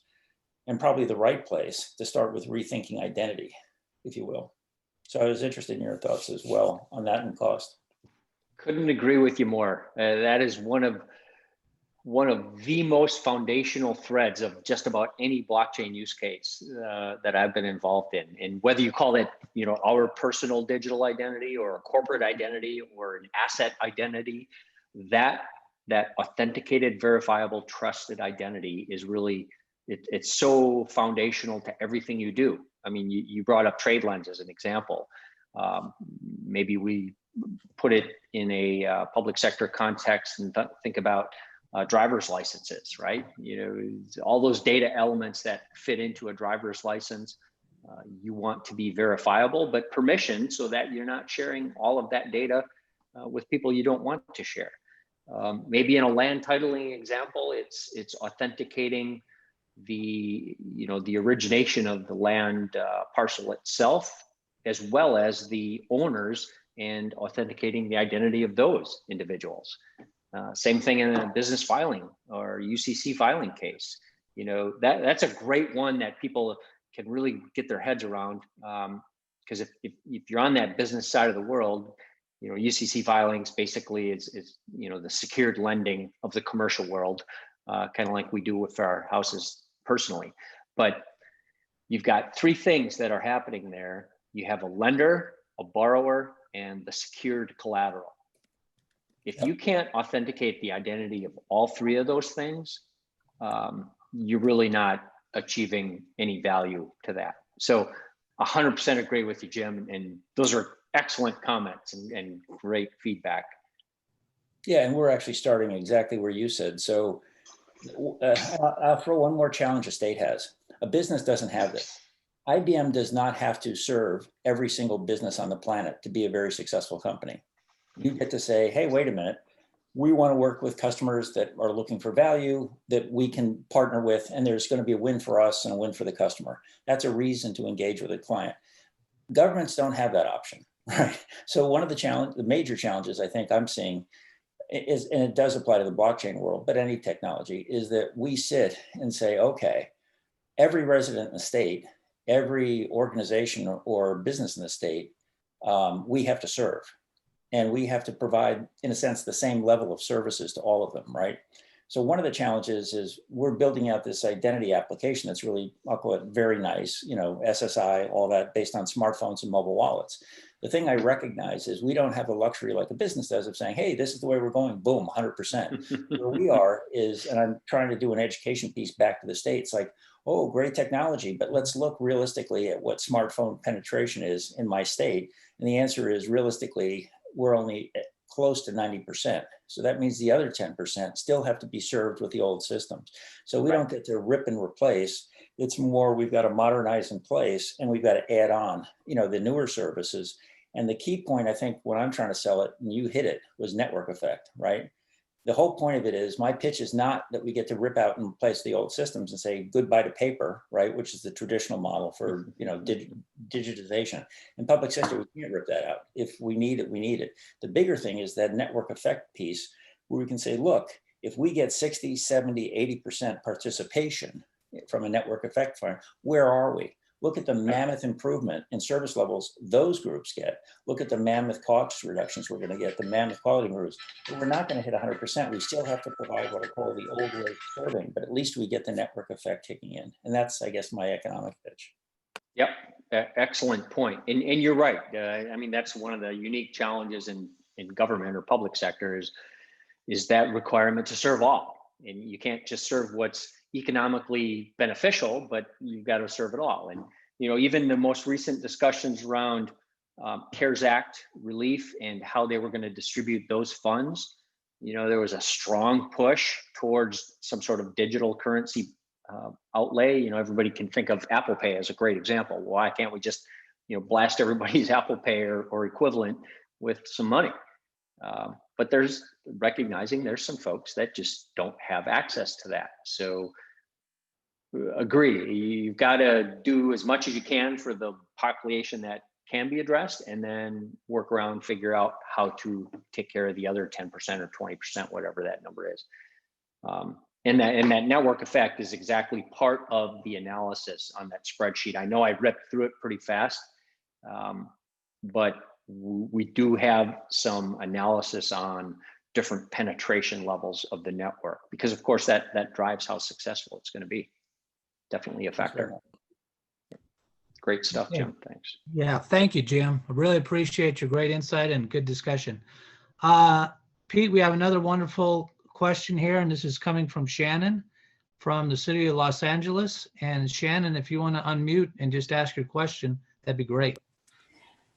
and probably the right place to start with rethinking identity, if you will. So I was interested in your thoughts as well on that and cost. Couldn't agree with you more. That is one of the most foundational threads of just about any blockchain use case that I've been involved in. And whether you call it, our personal digital identity or a corporate identity or an asset identity, that authenticated, verifiable, trusted identity is really, it's so foundational to everything you do. I mean, you brought up TradeLens as an example. Maybe we put it in a public sector context and think about driver's licenses, right? All those data elements that fit into a driver's license, you want to be verifiable, but permissioned so that you're not sharing all of that data with people you don't want to share. Maybe in a land titling example, it's authenticating the origination of the land parcel itself, as well as the owners, and authenticating the identity of those individuals. Same thing in a business filing or UCC filing case. That's a great one that people can really get their heads around, because if you're on that business side of the world, UCC filings basically is the secured lending of the commercial world, kind of like we do with our houses personally. But you've got three things that are happening there. You have a lender, a borrower, and the secured collateral. If you can't authenticate the identity of all three of those things, you're really not achieving any value to that. So 100% agree with you, Jim. And those are excellent comments and great feedback. Yeah, and we're actually starting exactly where you said. So I'll throw one more challenge a state has. A business doesn't have this. IBM does not have to serve every single business on the planet to be a very successful company. You get to say, hey, wait a minute. We want to work with customers that are looking for value that we can partner with, and there's going to be a win for us and a win for the customer. That's a reason to engage with a client. Governments don't have that option, right? So one of the major challenges I think I'm seeing is, and it does apply to the blockchain world, but any technology, is that we sit and say, okay, every resident in the state, every organization or business in the state, we have to serve. And we have to provide, in a sense, the same level of services to all of them, right? So one of the challenges is we're building out this identity application that's really, I'll call it very nice, SSI, all that based on smartphones and mobile wallets. The thing I recognize is we don't have the luxury like a business does of saying, hey, this is the way we're going, boom, 100%. Where we are is, and I'm trying to do an education piece back to the States, like, oh, great technology, but let's look realistically at what smartphone penetration is in my state. And the answer is realistically, we're only close to 90%. So that means the other 10% still have to be served with the old systems. So we don't get to rip and replace. It's more, we've got to modernize in place, and we've got to add on, the newer services. And the key point, I think, when I'm trying to sell it, and you hit it, was network effect, right? The whole point of it is, my pitch is not that we get to rip out and replace the old systems and say goodbye to paper, right? Which is the traditional model for, digitization. In public sector, we can't rip that out. If we need it, we need it. The bigger thing is that network effect piece where we can say, look, if we get 60, 70, 80% participation from a network effect firm, where are we? Look at the mammoth improvement in service levels those groups get. Look at the mammoth cost reductions we're going to get, the mammoth quality improves. But we're not going to hit 100%. We still have to provide what I call the old way of serving, but at least we get the network effect kicking in. And that's, I guess, my economic pitch. Yep, excellent point. And you're right. That's one of the unique challenges in government or public sector is that requirement to serve all. And you can't just serve what's economically beneficial, but you've got to serve it all. And even the most recent discussions around CARES Act relief and how they were going to distribute those funds, there was a strong push towards some sort of digital currency outlay. Everybody can think of Apple Pay as a great example. Why can't we just blast everybody's Apple Pay or equivalent with some money? But there's some folks that just don't have access to that. So agree, you've got to do as much as you can for the population that can be addressed, and then work around, figure out how to take care of the other 10% or 20%, whatever that number is. And that network effect is exactly part of the analysis on that spreadsheet. I know I ripped through it pretty fast, but we do have some analysis on different penetration levels of the network, because of course that drives how successful it's going to be. Definitely a factor. Great stuff, Jim. Thanks. Yeah, thank you, Jim. I really appreciate your great insight and good discussion. Pete, we have another wonderful question here, and this is coming from Shannon from the city of Los Angeles. And Shannon, if you want to unmute and just ask your question, that'd be great.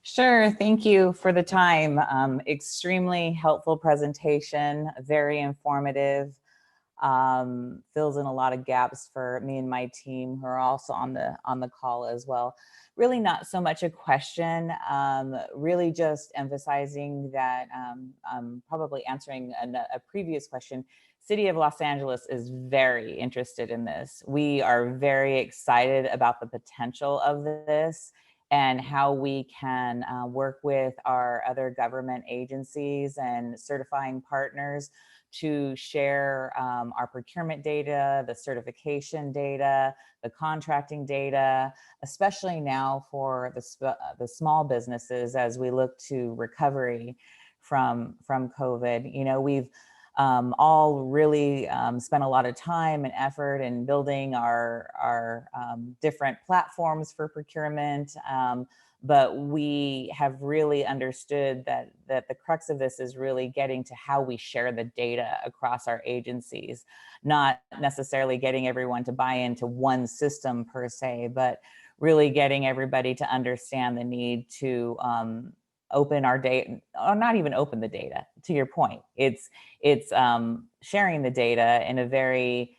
Sure. Thank you for the time. Extremely helpful presentation, very informative. fills in a lot of gaps for me and my team, who are also on the call as well. Really not so much a question, really just emphasizing that, probably answering a previous question. City of Los Angeles is very interested in this. We are very excited about the potential of this and how we can work with our other government agencies and certifying partners to share our procurement data, the certification data, the contracting data, especially now for the small businesses as we look to recovery from COVID. You know, we've all really spent a lot of time and effort in building our different platforms for procurement. But we have really understood that the crux of this is really getting to how we share the data across our agencies, not necessarily getting everyone to buy into one system per se, but really getting everybody to understand the need to open our data, or not even open the data. To your point, it's sharing the data in a very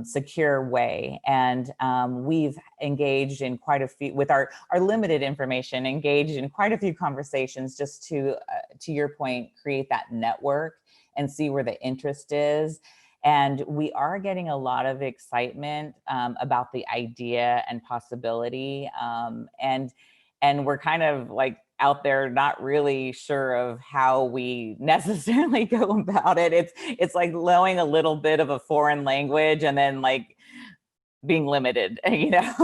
secure way. And we've engaged in quite a few, with our limited information, engaged in quite a few conversations just to your point, create that network and see where the interest is. And we are getting a lot of excitement about the idea and possibility. And we're kind of like out there not really sure of how we necessarily go about it. It's like knowing a little bit of a foreign language and then like being limited, you know,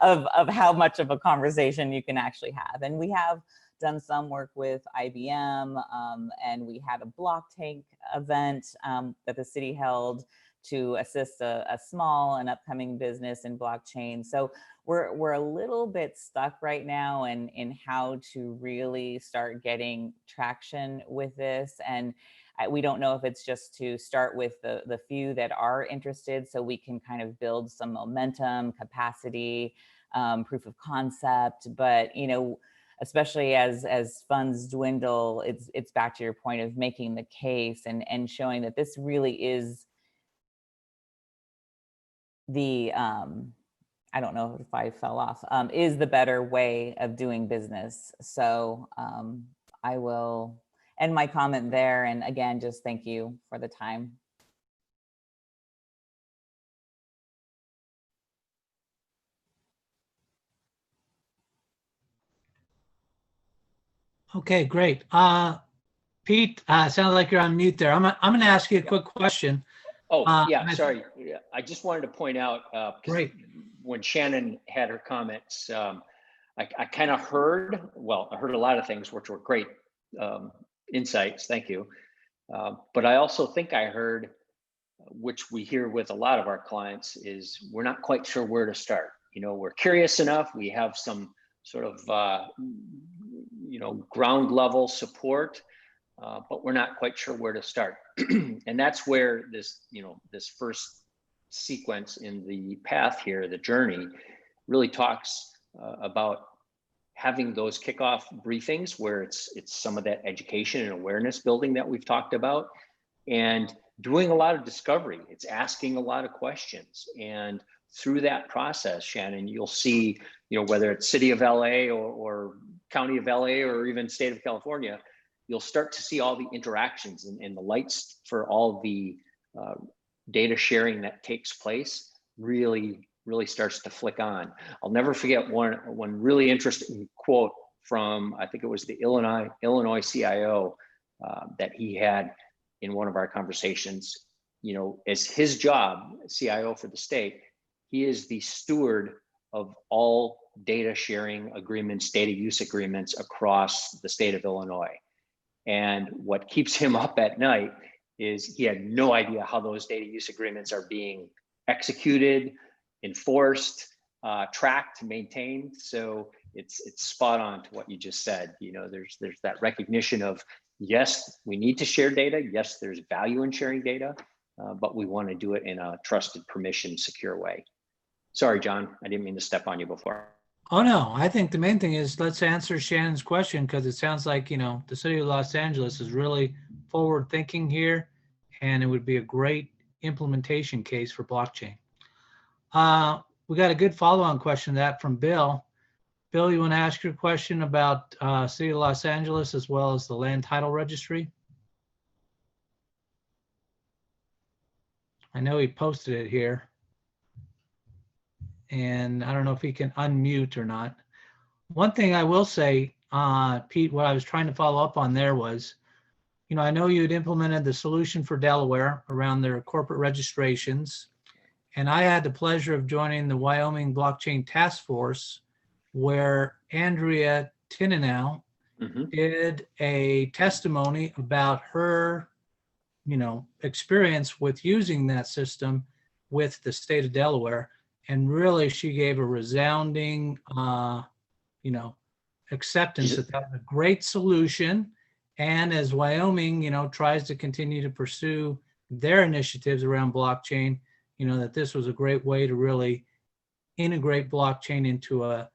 of how much of a conversation you can actually have. And we have done some work with IBM, and we had a block tank event that the city held to assist a small and upcoming business in blockchain. So we're a little bit stuck right now in how to really start getting traction with this. And we don't know if it's just to start with the few that are interested so we can kind of build some momentum, capacity, proof of concept. But, you know, especially as funds dwindle, it's back to your point of making the case and showing that this really is the, I don't know if I fell off, is the better way of doing business. So I will end my comment there. And again, just thank you for the time. Okay, great. Pete, sounds like you're on mute there. I'm going to ask you a quick question. Oh, yeah, sorry. Yeah, I just wanted to point out, Great. when Shannon had her comments, I kind of heard, well, I heard a lot of things, which were great insights. Thank you. But I also think I heard, which we hear with a lot of our clients, is we're not quite sure where to start. You know, we're curious enough. We have some sort of, you know, ground level support, but we're not quite sure where to start. And that's where this, you know, this first sequence in the path here, the journey, really talks about having those kickoff briefings where it's some of that education and awareness building that we've talked about, and doing a lot of discovery. It's asking a lot of questions. And through that process, Shannon, you'll see, you know, whether it's City of LA or County of LA or even State of California, you'll start to see all the interactions and the lights for all the data sharing that takes place really starts to flick on. I'll never forget one really interesting quote from, I think it was the Illinois CIO that he had in one of our conversations. You know, as his job, CIO for the state, he is the steward of all data sharing agreements, data use agreements across the state of Illinois. And what keeps him up at night is he had no idea how those data use agreements are being executed, enforced, tracked, maintained. So it's spot on to what you just said. You know, there's that recognition of, yes, we need to share data. Yes, there's value in sharing data, but we want to do it in a trusted, permission, secure way. Sorry, John, I didn't mean to step on you before. Oh, no, I think the main thing is let's answer Shannon's question, because it sounds like, you know, the city of Los Angeles is really forward thinking here and it would be a great implementation case for blockchain. We got a good follow-on question to that from Bill. Bill, you want to ask your question about City of Los Angeles as well as the land title registry? I know he posted it here, and I don't know if he can unmute or not. One thing I will say, Pete, what I was trying to follow up on there was, you know, I know you had implemented the solution for Delaware around their corporate registrations, and I had the pleasure of joining the Wyoming Blockchain Task Force, where Andrea Tinenow did a testimony about her, you know, experience with using that system with the state of Delaware. And really, she gave a resounding, you know, acceptance that that was a great solution. And as Wyoming, you know, tries to continue to pursue their initiatives around blockchain, you know, that this was a great way to really integrate blockchain into a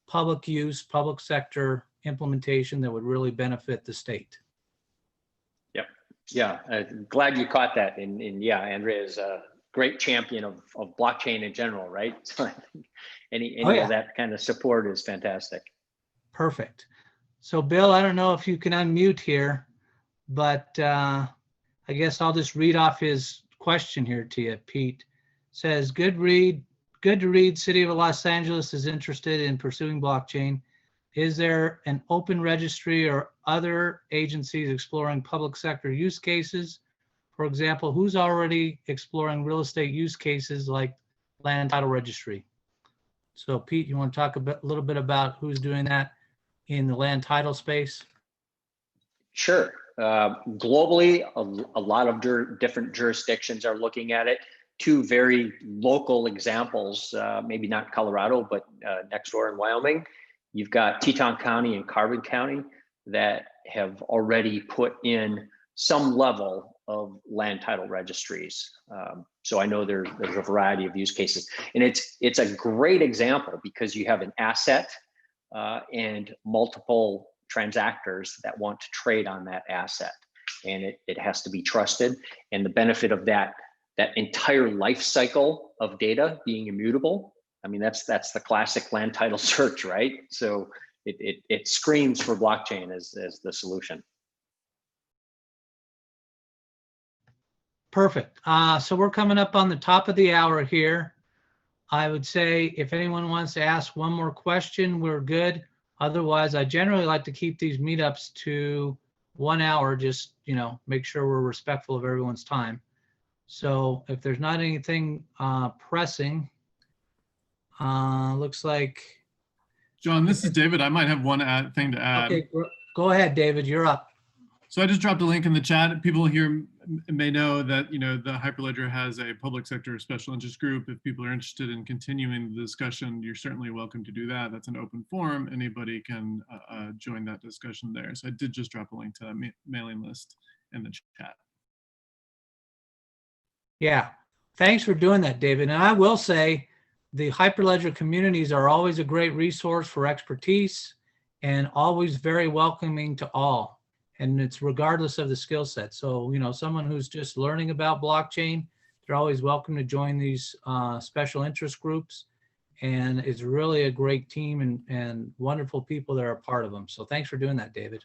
public use, public sector implementation that would really benefit the state. Yep. Yeah, glad you caught that. And yeah, Andrea is a great champion of blockchain in general, right? So I think any of that kind of support is fantastic. Perfect. So Bill, I don't know if you can unmute here, but I guess I'll just read off his question here to you. Pete says, good to read. City of Los Angeles is interested in pursuing blockchain. Is there an open registry or other agencies exploring public sector use cases? For example, who's already exploring real estate use cases like land title registry? So Pete, you want to talk a little bit about who's doing that in the land title space? Sure. Globally, a lot of different jurisdictions are looking at it. Two very local examples, maybe not Colorado, but next door in Wyoming, you've got Teton County and Carbon County that have already put in some level of land title registries. So I know there's a variety of use cases, and it's a great example because you have an asset and multiple transactors that want to trade on that asset, and it has to be trusted. And the benefit of that entire life cycle of data being immutable, I mean, that's the classic land title search, right? So it screams for blockchain as the solution. Perfect. So we're coming up on the top of the hour here. I would say if anyone wants to ask one more question, we're good. Otherwise, I generally like to keep these meetups to 1 hour, just, you know, make sure we're respectful of everyone's time. So if there's not anything pressing, looks like. John, this is David. I might have one thing to add. Okay, go ahead, David, you're up. So I just dropped a link in the chat. People here may know that, you know, the Hyperledger has a public sector special interest group. If people are interested in continuing the discussion, you're certainly welcome to do that. That's an open forum. Anybody can join that discussion there. So I did just drop a link to that mailing list in the chat. Yeah, thanks for doing that, David. And I will say the Hyperledger communities are always a great resource for expertise and always very welcoming to all. And it's regardless of the skill set. So, you know, someone who's just learning about blockchain, they're always welcome to join these special interest groups. And it's really a great team and wonderful people that are a part of them. So thanks for doing that, David.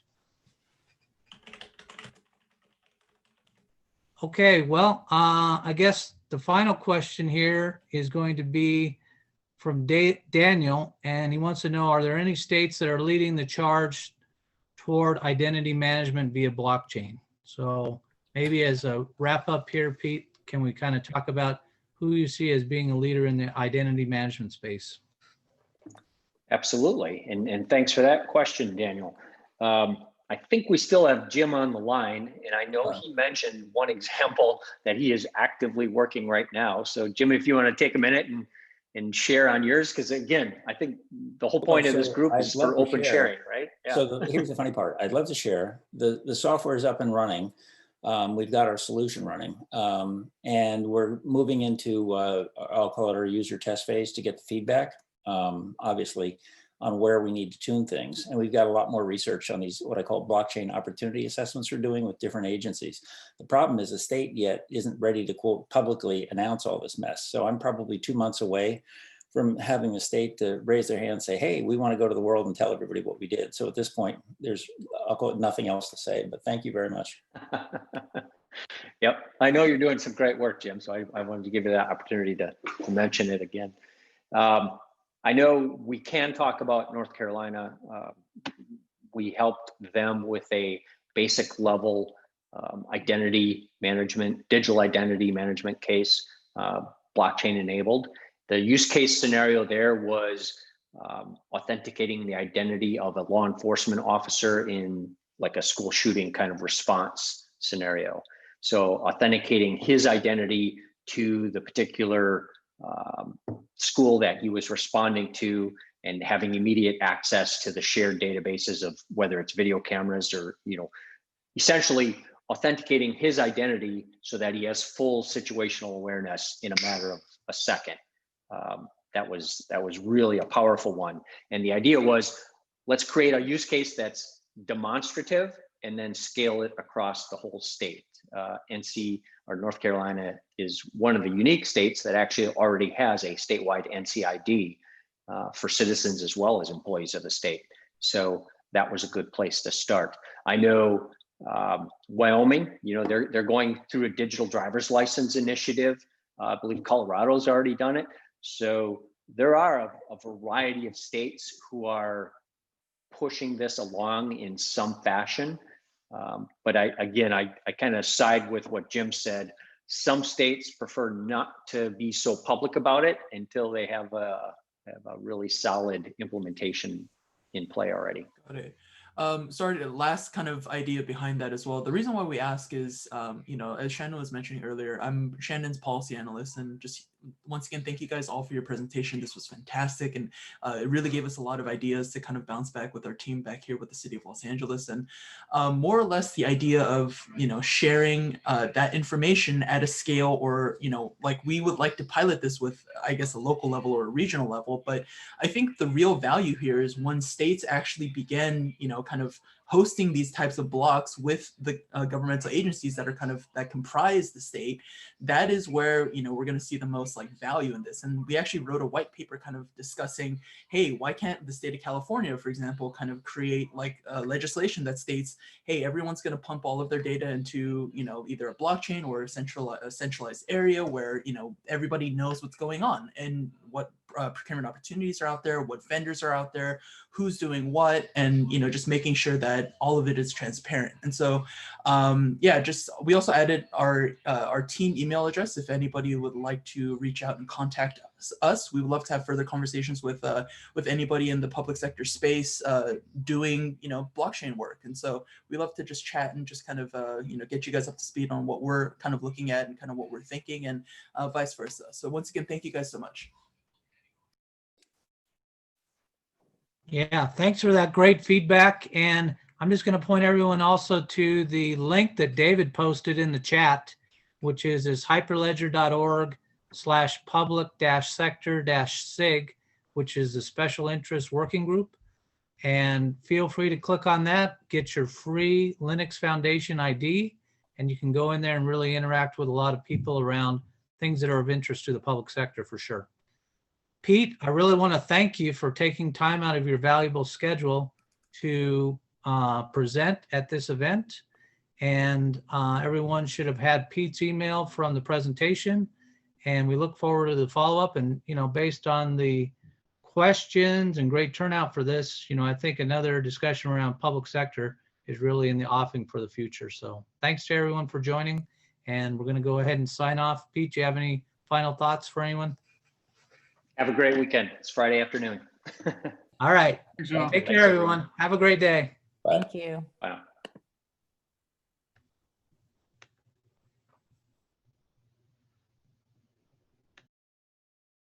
Okay, well, I guess the final question here is going to be from Daniel, and he wants to know, are there any states that are leading the charge toward identity management via blockchain? So maybe as a wrap up here, Pete, can we kind of talk about who you see as being a leader in the identity management space? Absolutely, and thanks for that question, Daniel. I think we still have Jim on the line, and I know he mentioned one example that he is actively working right now. So Jim, if you want to take a minute and share on yours, because again, I think the whole point of this group is for open sharing, right? Yeah. So here's the funny part. I'd love to share. The software is up and running. We've got our solution running, and we're moving into, I'll call it our user test phase to get the feedback. Obviously, on where we need to tune things. And we've got a lot more research on these, what I call blockchain opportunity assessments we're doing with different agencies. The problem is the state yet isn't ready to quote publicly announce all this mess. So I'm probably 2 months away from having the state to raise their hand and say, hey, we want to go to the world and tell everybody what we did. So at this point, there's, I'll call it nothing else to say, but thank you very much. Yep, I know you're doing some great work, Jim, so I wanted to give you that opportunity to mention it again. I know we can talk about North Carolina. We helped them with a basic level identity management, digital identity management case, blockchain enabled. The use case scenario there was authenticating the identity of a law enforcement officer in like a school shooting kind of response scenario. So authenticating his identity to the particular school that he was responding to and having immediate access to the shared databases of whether it's video cameras or, you know, essentially authenticating his identity so that he has full situational awareness in a matter of a second. That was really a powerful one. And the idea was, let's create a use case that's demonstrative and then scale it across the whole state. NC or North Carolina is one of the unique states that actually already has a statewide NCID for citizens as well as employees of the state. So that was a good place to start. I know Wyoming, you know, they're going through a digital driver's license initiative. I believe Colorado's already done it. So there are a variety of states who are pushing this along in some fashion. But I kind of side with what Jim said. Some states prefer not to be so public about it until they have a really solid implementation in play already. Got it. Sorry, the last kind of idea behind that as well. The reason why we ask is, you know, as Shannon was mentioning earlier, I'm Shannon's policy analyst, and just once again, thank you guys all for your presentation. This was fantastic, and it really gave us a lot of ideas to kind of bounce back with our team back here with the city of Los Angeles, and more or less the idea of, you know, sharing that information at a scale, or, you know, like we would like to pilot this with, I guess, a local level or a regional level. But I think the real value here is when states actually begin, you know, kind of hosting these types of blocks with the governmental agencies that are kind of, that comprise the state. That is where, you know, we're going to see the most like value in this. And we actually wrote a white paper kind of discussing, hey, why can't the state of California, for example, kind of create like legislation that states, hey, everyone's going to pump all of their data into, you know, either a blockchain or a centralized area where, you know, everybody knows what's going on and what procurement opportunities are out there, what vendors are out there, who's doing what, and, you know, just making sure that all of it is transparent. And so, yeah, just, we also added our team email address. If anybody would like to reach out and contact us, we would love to have further conversations with anybody in the public sector space doing, you know, blockchain work. And so we love to just chat and just kind of, you know, get you guys up to speed on what we're kind of looking at and kind of what we're thinking, and vice versa. So once again, thank you guys so much. Yeah, thanks for that great feedback. And I'm just going to point everyone also to the link that David posted in the chat, which is hyperledger.org/public-sector-sig, which is the special interest working group. And feel free to click on that, get your free Linux Foundation ID, and you can go in there and really interact with a lot of people around things that are of interest to the public sector for sure. Pete, I really want to thank you for taking time out of your valuable schedule to present at this event. And everyone should have had Pete's email from the presentation. And we look forward to the follow-up. And, you know, based on the questions and great turnout for this, you know, I think another discussion around public sector is really in the offing for the future. So thanks to everyone for joining. And we're going to go ahead and sign off. Pete, do you have any final thoughts for anyone? Have a great weekend. It's Friday afternoon. All right. Thanks, y'all. Take care, everyone. Have a great day. Bye. Thank you. Bye now.